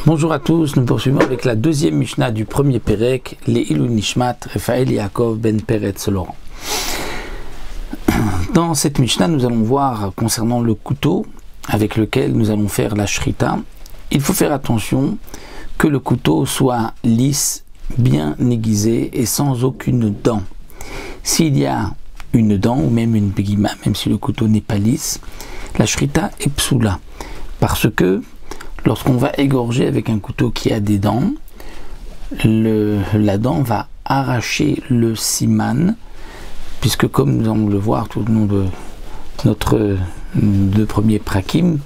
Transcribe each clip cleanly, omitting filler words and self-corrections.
Bonjour à tous, nous poursuivons avec la deuxième Mishnah du premier Pérec, les Ilou Nishmat, Raphaël Yaakov Ben Peretz Laurent. Dans cette Mishnah, nous allons voir concernant le couteau avec lequel nous allons faire la shrita. Il faut faire attention que le couteau soit lisse, bien aiguisé et sans aucune dent. S'il y a une dent ou même une begima, même si le couteau n'est pas lisse, la shrita est psoula. Parce que lorsqu'on va égorger avec un couteau qui a des dents, la dent va arracher le siman, puisque comme nous allons le voir tout au long de notre deux premiers prakim,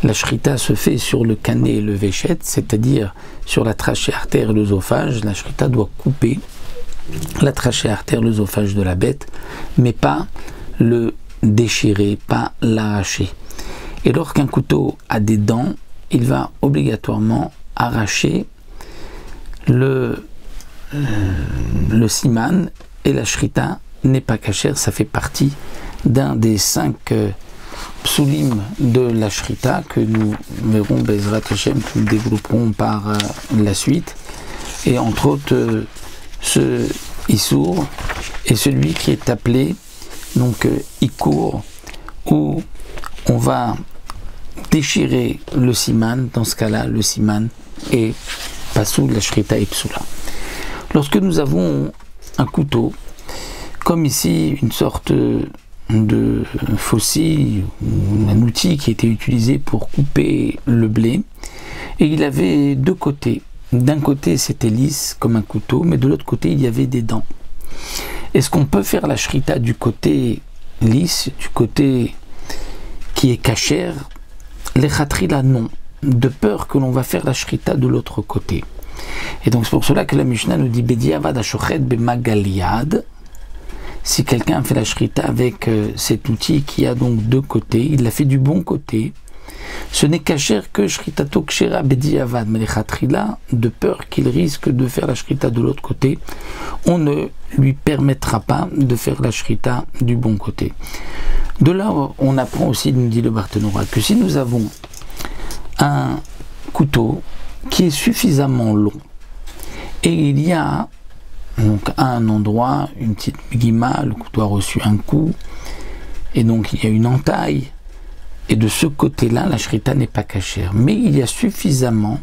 la shrita se fait sur le canet et le véchet, c'est-à-dire sur la trachée artère et l'œsophage. La shrita doit couper la trachée artère, l'œsophage de la bête, mais pas le déchirer, pas l'arracher. Et lorsqu'un couteau a des dents, il va obligatoirement arracher le siman, et la shrita n'est pas cachère. Ça fait partie d'un des 5 psulim de la shrita que nous verrons Bezrat Hashem, que nous développerons par la suite. Et entre autres, ce issour est celui qui est appelé donc ikour, où on va déchirer le siman. Dans ce cas-là, le siman est pasoul, la shrita est psoula. Lorsque nous avons un couteau, comme ici une sorte de faucille, un outil qui était utilisé pour couper le blé, et il avait deux côtés. D'un côté c'était lisse comme un couteau, mais de l'autre côté il y avait des dents. Est-ce qu'on peut faire la shrita du côté lisse, du côté qui est cachère? Les khatrila non, de peur que l'on va faire la shrita de l'autre côté. Et donc c'est pour cela que la Mishnah nous dit Bediavad ashochet bemagaliad. Si quelqu'un fait la shrita avec cet outil qui a donc deux côtés, il l'a fait du bon côté, ce n'est cachère que shritato kshera bediavad. Mais les khatrila, de peur qu'il risque de faire la shrita de l'autre côté, on ne lui permettra pas de faire la shrita du bon côté. De là, on apprend aussi, nous dit le Barthénora, que si nous avons un couteau qui est suffisamment long et il y a donc à un endroit une petite guima, le couteau a reçu un coup et donc il y a une entaille, et de ce côté-là, la shrita n'est pas cachère, mais il y a suffisamment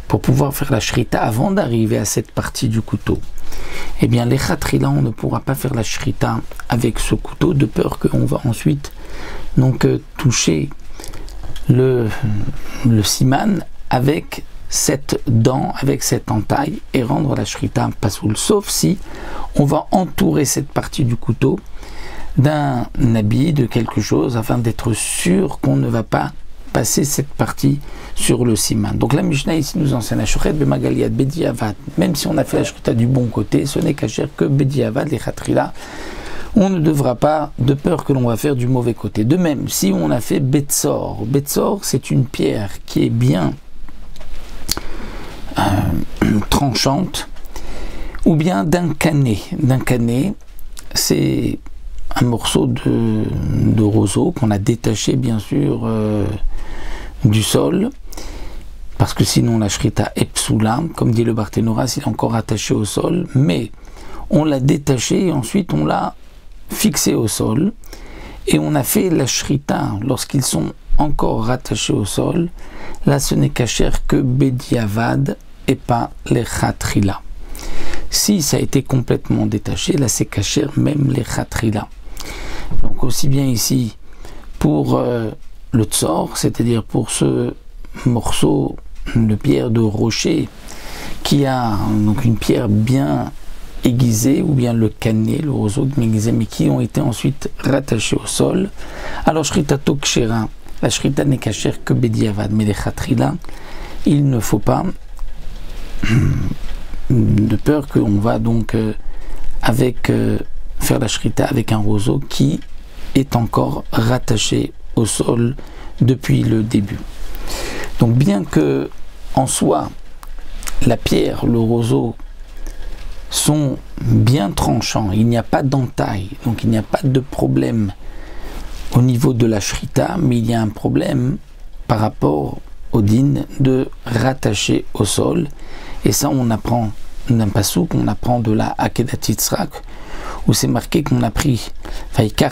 pour pouvoir faire la shrita avant d'arriver à cette partie du couteau. Eh bien, les khatrila, on ne pourra pas faire la shrita avec ce couteau, de peur qu'on va ensuite donc toucher le siman avec cette dent, avec cette entaille, et rendre la shrita pasoul, sauf si on va entourer cette partie du couteau d'un habit, de quelque chose, afin d'être sûr qu'on ne va pas passer cette partie sur le siman. Donc la Mishnah ici nous enseigne la shochet bemagaliad bediavad. Même si on a fait la shrita du bon côté, ce n'est cachère que bediavad, les khatrila. On ne devra pas, de peur que l'on va faire du mauvais côté. De même, si on a fait betsor, betsor c'est une pierre qui est bien tranchante, ou bien d'un canet. D'un canet, c'est un morceau de roseau qu'on a détaché bien sûr du sol, parce que sinon la shrita est psoula, comme dit le Barthénora, s'il est encore attaché au sol, mais on l'a détaché et ensuite on l'a fixé au sol, et on a fait la shrita lorsqu'ils sont encore rattachés au sol. Là ce n'est cachère que bediavad et pas les khatrila. Si ça a été complètement détaché, là c'est cachère même les khatrila. Donc aussi bien ici pour le tsor, c'est-à-dire pour ce morceau de pierre de rocher qui a donc une pierre bien aiguisée, ou bien le canet, le roseau bien aiguisé, mais qui ont été ensuite rattachés au sol. Alors shritato kshera, la shrita n'est cachère que bediavad, mais les khatrila, il ne faut pas, de peur qu'on va donc faire la shrita avec un roseau qui est encore rattaché au sol depuis le début. Donc bien que en soi la pierre, le roseau sont bien tranchants, il n'y a pas d'entaille, donc il n'y a pas de problème au niveau de la shrita, mais il y a un problème par rapport Odin de rattacher au sol. Et ça, on apprend d'un pasouk, on apprend de la Akedat Yitzhak, où c'est marqué qu'on a pris que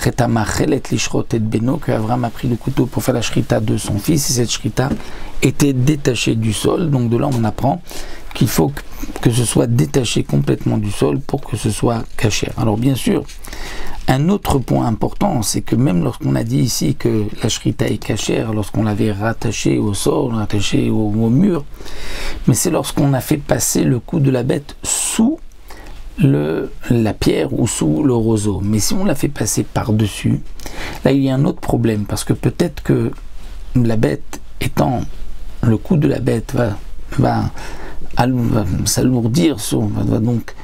Avram a pris le couteau pour faire la shrita de son fils, et cette shrita était détachée du sol. Donc de là, on apprend qu'il faut que ce soit détaché complètement du sol pour que ce soit caché. Alors bien sûr, un autre point important, c'est que même lorsqu'on a dit ici que la shrita est cachère, lorsqu'on l'avait rattaché au sol, rattaché au mur, mais c'est lorsqu'on a fait passer le cou de la bête sous la pierre ou sous le roseau. Mais si on l'a fait passer par-dessus, là il y a un autre problème, parce que peut-être que la bête étant, le cou de la bête va s'alourdir, va donc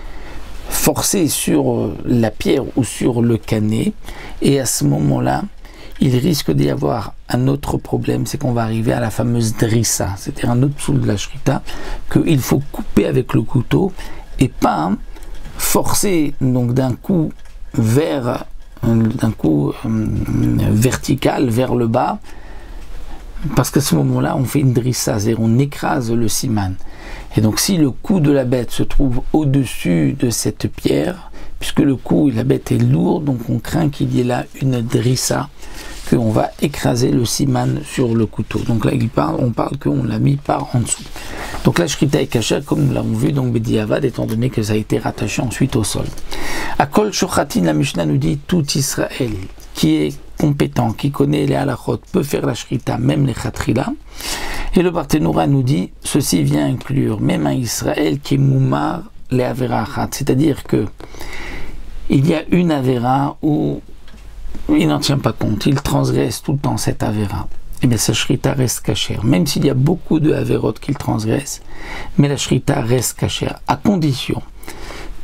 forcer sur la pierre ou sur le canet, et à ce moment-là, il risque d'y avoir un autre problème, c'est qu'on va arriver à la fameuse drissa, c'est-à-dire un autre psoul de la shrita, qu'il faut couper avec le couteau, et pas forcer donc d'un coup vertical vers le bas, parce qu'à ce moment-là, on fait une drissa, c'est-à-dire on écrase le siman. Et donc si le cou de la bête se trouve au-dessus de cette pierre, puisque le cou de la bête est lourd, donc on craint qu'il y ait là une drissa, qu'on va écraser le siman sur le couteau. Donc là, on parle qu'on l'a mis par en dessous. Donc la shrita est cachée, comme nous l'avons vu, donc Bediavad, étant donné que ça a été rattaché ensuite au sol. À Kol Shochatin, la Mishnah nous dit, tout Israël qui est compétent, qui connaît les halachot, peut faire la shrita, même les chatrila. Et le Barthénoura nous dit, ceci vient inclure même un Israël qui est moumar les avera achat, c'est-à-dire que il y a une avera où il n'en tient pas compte, il transgresse tout le temps cette avera. Et bien sa shrita reste cachère, même s'il y a beaucoup de averot qu'il transgresse, mais la shrita reste cachère, à condition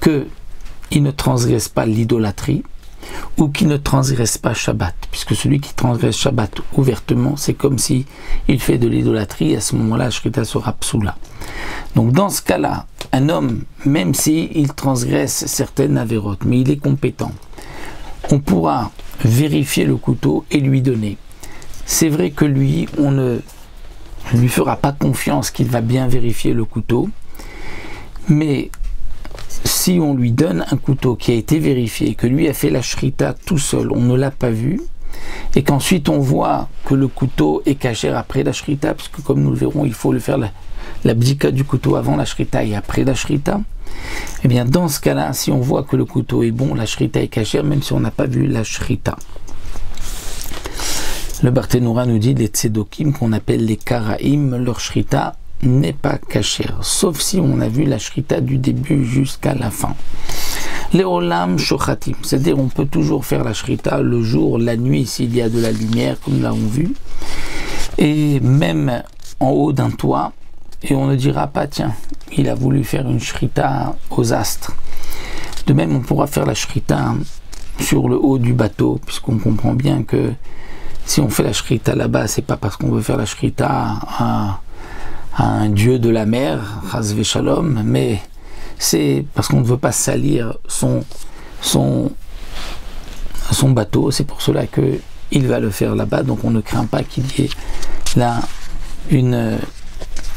qu'il ne transgresse pas l'idolâtrie, ou qui ne transgresse pas Shabbat, puisque celui qui transgresse Shabbat ouvertement, c'est comme si il fait de l'idolâtrie, à ce moment-là, la shrita sera psoula. Donc dans ce cas-là, un homme, même s'il transgresse certaines avérotes, mais il est compétent, on pourra vérifier le couteau et lui donner. C'est vrai que lui, on ne lui fera pas confiance qu'il va bien vérifier le couteau, mais si on lui donne un couteau qui a été vérifié, que lui a fait la shrita tout seul, on ne l'a pas vu, et qu'ensuite on voit que le couteau est cachère après la shrita, parce que comme nous le verrons, il faut le faire la bdika du couteau avant la shrita et après la shrita, et bien dans ce cas-là, si on voit que le couteau est bon, la shrita est cachère, même si on n'a pas vu la shrita. Le Barthénoura nous dit les tzedokim, qu'on appelle les karaïm, leur shrita n'est pas cachère, sauf si on a vu la shrita du début jusqu'à la fin. Les olam shochatim, c'est-à-dire on peut toujours faire la shrita le jour, la nuit, s'il y a de la lumière, comme nous l'avons vu, et même en haut d'un toit, et on ne dira pas, tiens, il a voulu faire une shrita aux astres. De même, on pourra faire la shrita sur le haut du bateau, puisqu'on comprend bien que si on fait la shrita là-bas, c'est pas parce qu'on veut faire la shrita à un dieu de la mer, Chas Veshalom, mais c'est parce qu'on ne veut pas salir son bateau. C'est pour cela qu'il va le faire là-bas, donc on ne craint pas qu'il y ait là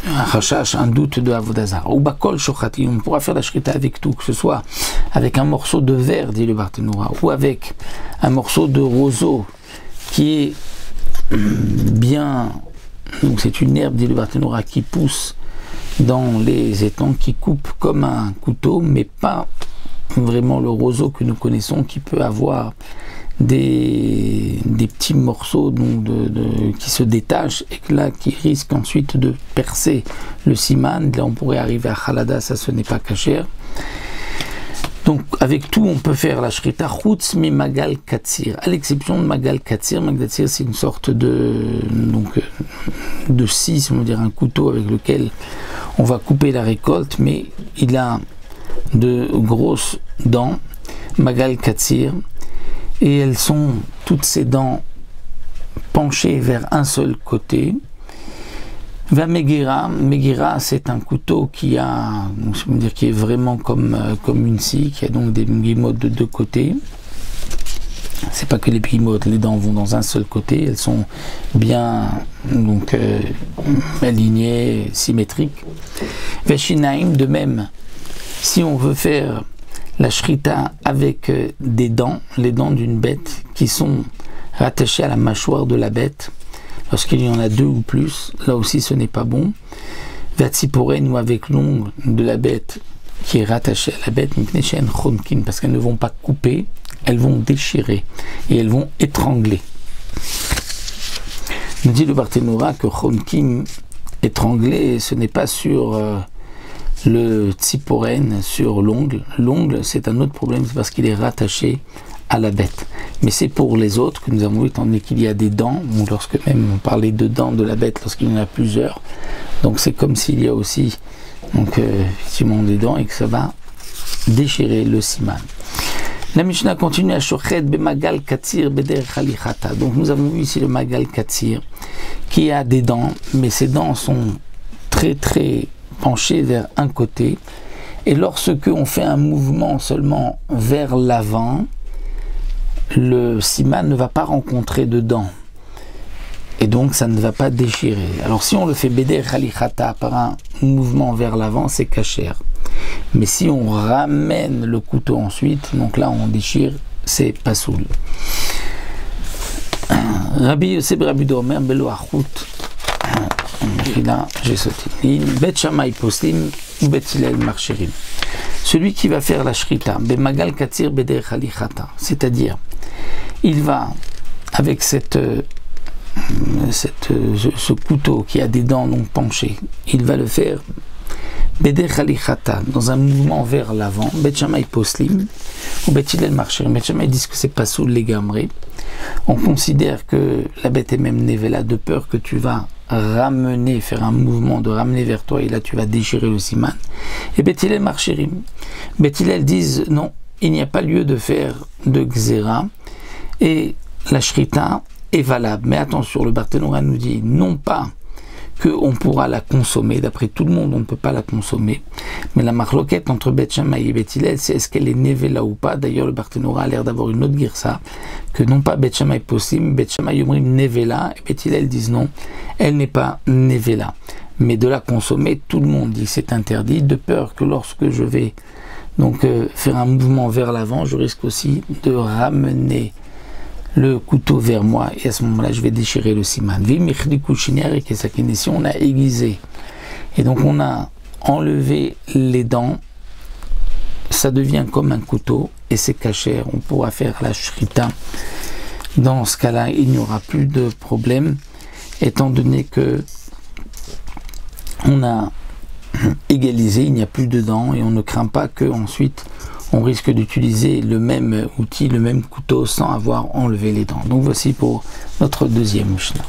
un rachash, un doute de Avodazar. Ou bakol shochati, on pourra faire la shrita avec tout, que ce soit avec un morceau de verre, dit le Barthénoura, ou avec un morceau de roseau qui est bien. Donc c'est une herbe, dit le Barthénoura, qui pousse dans les étangs, qui coupe comme un couteau, mais pas vraiment le roseau que nous connaissons, qui peut avoir des petits morceaux donc qui se détachent et que là qui risquent ensuite de percer le siman. Là on pourrait arriver à Khalada, ça ce n'est pas cachère. Donc avec tout on peut faire la shrita chutz mi magal katsir, à l'exception de magal katsir. Magal katsir c'est une sorte de scie, on va dire un couteau avec lequel on va couper la récolte, mais il a de grosses dents, magal katsir, et elles sont toutes ces dents penchées vers un seul côté. Va Megira, c'est un couteau qui a, qui est vraiment comme une scie, qui a donc des guillemots de deux côtés. c'est pas que les primotes, les dents vont dans un seul côté, elles sont bien donc alignées, symétriques. Veshinaim, de même, si on veut faire la shrita avec des dents, les dents d'une bête qui sont rattachées à la mâchoire de la bête, lorsqu'il y en a 2 ou plus, là aussi ce n'est pas bon. Vatsiporen, ou avec l'ongle de la bête qui est rattachée à la bête, parce qu'elles ne vont pas couper, elles vont déchirer et elles vont étrangler. Nous dit le Barthénora que Chonkim, étrangler, ce n'est pas sur le tziporen, sur l'ongle. L'ongle, c'est un autre problème, c'est parce qu'il est rattaché à la bête. Mais c'est pour les autres que nous avons vu, étant donné qu'il y a des dents, ou lorsque même on parlait de dents de la bête, lorsqu'il y en a plusieurs. Donc c'est comme s'il y a aussi donc, effectivement des dents et que ça va déchirer le siman. La Mishnah continue à Shochet bemagal katsir bederech halichata. Donc nous avons vu ici le magal katsir qui a des dents, mais ses dents sont très très penchées vers un côté. Et lorsque on fait un mouvement seulement vers l'avant, le siman ne va pas rencontrer de dents. Et donc ça ne va pas déchirer. Alors si on le fait bederech halichata par un mouvement vers l'avant, c'est kasher. Mais si on ramène le couteau ensuite, donc là on déchire, c'est pasoul. Rabbi Yosef Rabbi Domer Belo Achut. Là j'ai sauté une ligne. Bet Shammai poslim ou Bet Hillel marcherim. Celui qui va faire la shrita, bemagal katsir bederech halichata, c'est-à-dire il va avec ce couteau qui a des dents donc penchées, il va le faire bederech halichata, dans un mouvement vers l'avant. Bet Shammai poslim ou Bet Hillel marcherim. Bet Shammai disent que c'est pas sous les gamrés. On considère que la bête est même nevela, de peur que tu vas ramener, faire un mouvement de ramener vers toi, et là tu vas déchirer le siman. Et Bet Hillel marcherim. Bet Hillel disent non, il n'y a pas lieu de faire de xéra, et la shrita est valable. Mais attention, le Barthénora nous dit non pas qu'on pourra la consommer, d'après tout le monde on ne peut pas la consommer, mais la marloquette entre Bet Shammai et Bet Hillel, c'est est-ce qu'elle est nevela ou pas. D'ailleurs le Barthénora a l'air d'avoir une autre girsa, que non pas Bet Shammai possim, Bet Shammai yomrim nevela, et Bet Hillel disent non, elle n'est pas nevela. Mais de la consommer, tout le monde dit c'est interdit, de peur que lorsque je vais donc faire un mouvement vers l'avant, je risque aussi de ramener le couteau vers moi, et à ce moment-là je vais déchirer le siman. Si on a aiguisé et donc on a enlevé les dents, ça devient comme un couteau et c'est kasher, on pourra faire la shrita. Dans ce cas-là il n'y aura plus de problème, étant donné que on a égalisé, il n'y a plus de dents et on ne craint pas que ensuite on risque d'utiliser le même outil, le même couteau sans avoir enlevé les dents. Donc voici pour notre deuxième Mishnah.